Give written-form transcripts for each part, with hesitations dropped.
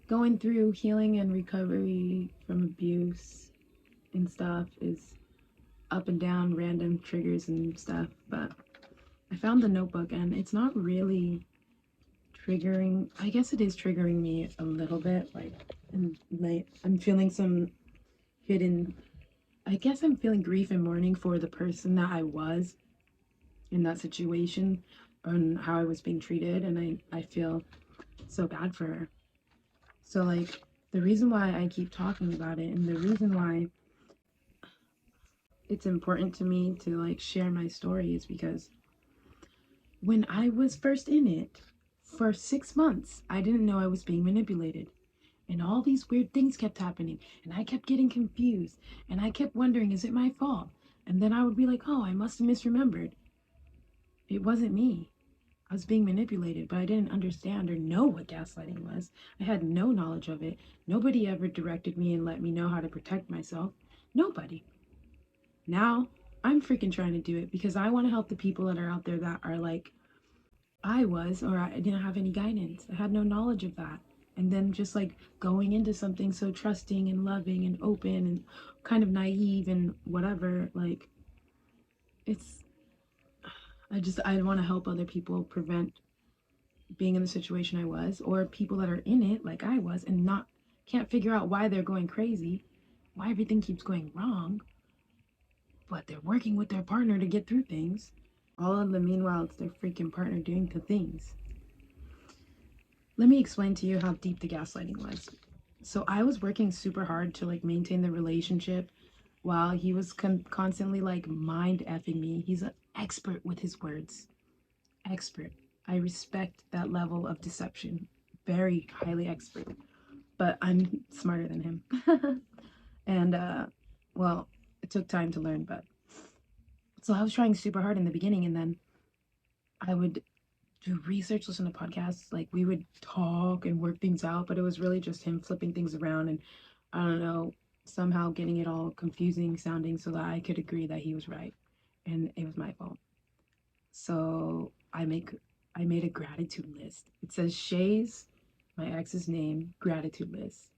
going through healing and recovery from abuse and stuff is up and down, random triggers and stuff. But I found the notebook and it's not really triggering. I guess it is triggering me a little bit. And I'm feeling some hidden. I guess I'm feeling grief and mourning for the person that I was in that situation and how I was being treated, and I feel so bad for her. So like the reason why I keep talking about it and the reason why it's important to me to like share my story is because when I was first in it for 6 months, I didn't know I was being manipulated. And all these weird things kept happening. And I kept getting confused. And I kept wondering, is it my fault? And then I would be like, oh, I must have misremembered. It wasn't me. I was being manipulated, but I didn't understand or know what gaslighting was. I had no knowledge of it. Nobody ever directed me and let me know how to protect myself. Nobody. Now I'm freaking trying to do it because I want to help the people that are out there that are like I was, or I didn't have any guidance. I had no knowledge of that. And then just like going into something so trusting and loving and open and kind of naive and whatever, like it's, I want to help other people prevent being in the situation I was, or people that are in it like I was and not can't figure out why they're going crazy, why everything keeps going wrong, but they're working with their partner to get through things. All of the meanwhile, it's their freaking partner doing the things. Let me explain to you how deep the gaslighting was. So I was working super hard to like maintain the relationship while he was constantly like mind effing me. He's an expert with his words. Expert. I respect that level of deception. Very highly expert. But I'm smarter than him. And well, it took time to learn, but so I was trying super hard in the beginning, and then I would do research, listen to podcasts, like we would talk and work things out, but it was really just him flipping things around and I don't know, somehow getting it all confusing sounding so that I could agree that he was right and it was my fault. So I made a gratitude list. It says Shay's, my ex's name, gratitude list.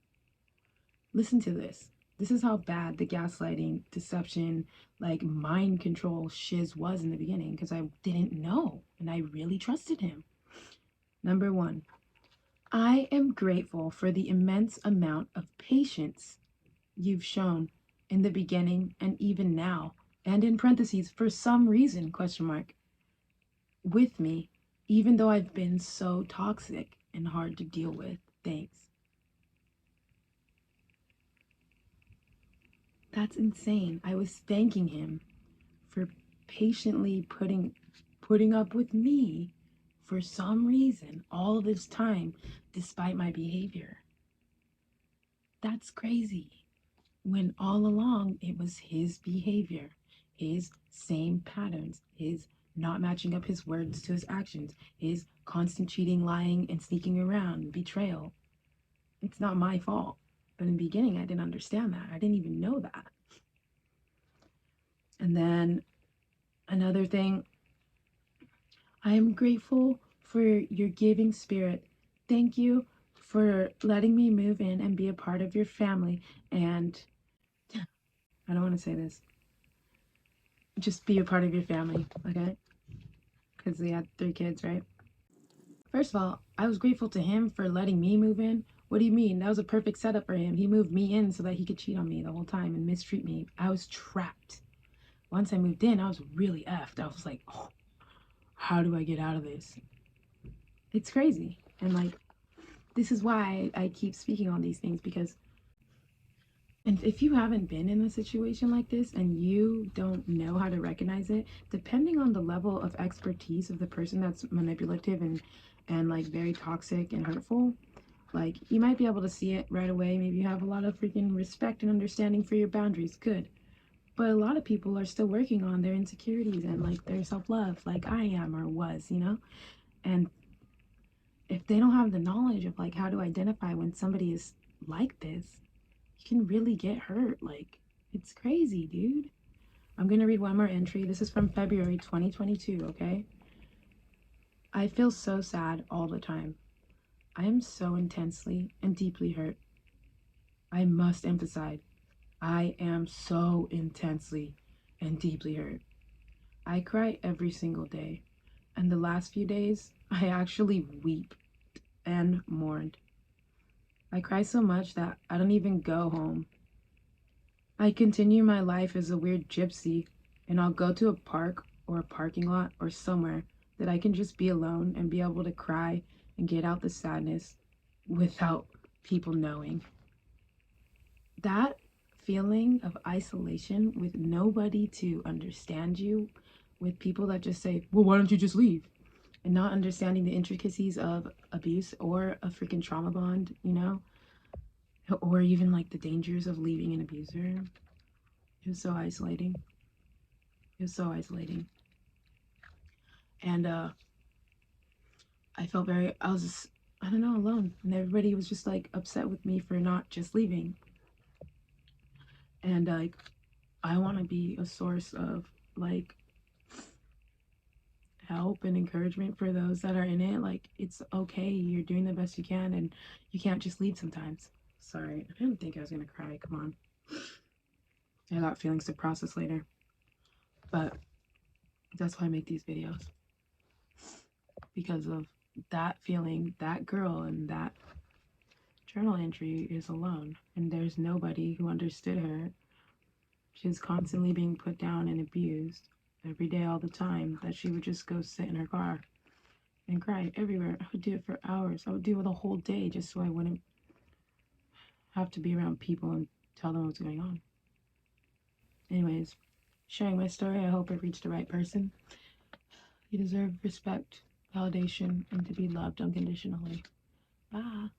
Listen to this. This is how bad the gaslighting, deception, like mind control shiz was in the beginning because I didn't know and I really trusted him. Number one, I am grateful for the immense amount of patience you've shown in the beginning and even now, and in parentheses, for some reason, question mark, with me, even though I've been so toxic and hard to deal with. Thanks. That's insane. I was thanking him for patiently putting up with me for some reason all this time despite my behavior. That's crazy. When all along it was his behavior, his same patterns, his not matching up his words to his actions, his constant cheating, lying, and sneaking around, betrayal. It's not my fault. But in the beginning, I didn't understand that. I didn't even know that. And then another thing, I am grateful for your giving spirit. Thank you for letting me move in and be a part of your family. And I don't want to say this. Just be a part of your family, okay? Because we had 3 kids, right? First of all, I was grateful to him for letting me move in. What do you mean? That was a perfect setup for him. He moved me in so that he could cheat on me the whole time and mistreat me. I was trapped. Once I moved in, I was really effed. I was like, oh, how do I get out of this? It's crazy. And like, this is why I keep speaking on these things because and if you haven't been in a situation like this and you don't know how to recognize it, depending on the level of expertise of the person that's manipulative and like very toxic and hurtful, like you might be able to see it right away. Maybe you have a lot of freaking respect and understanding for your boundaries. Good. But a lot of people are still working on their insecurities and like their self-love, like I am or was, you know? And if they don't have the knowledge of like how to identify when somebody is like this, you can really get hurt. Like, it's crazy, dude. I'm gonna read one more entry. This is from February 2022, okay? I feel so sad all the time. I am so intensely and deeply hurt. I must emphasize, I am so intensely and deeply hurt. I cry every single day, and the last few days, I actually weep and mourned. I cry so much that I don't even go home. I continue my life as a weird gypsy, and I'll go to a park or a parking lot or somewhere that I can just be alone and be able to cry and get out the sadness without people knowing. That feeling of isolation with nobody to understand you, with people that just say, well, why don't you just leave? And not understanding the intricacies of abuse or a freaking trauma bond, you know, or even like the dangers of leaving an abuser. It was so isolating. It was so isolating. And I felt very, I was just, I don't know, alone. And everybody was just like upset with me for not just leaving. And like, I want to be a source of like help and encouragement for those that are in it. Like, it's okay. You're doing the best you can, and you can't just leave sometimes. Sorry, I didn't think I was gonna cry. Come on. I got feelings to process later. But that's why I make these videos. Because of that feeling, that girl and that journal entry is alone. And there's nobody who understood her. She's constantly being put down and abused every day, all the time, that she would just go sit in her car and cry everywhere. I would do it for hours. I would do it the whole day just so I wouldn't have to be around people and tell them what's going on. Anyways, sharing my story, I hope it reached the right person. You deserve respect, validation, and to be loved unconditionally. Bye.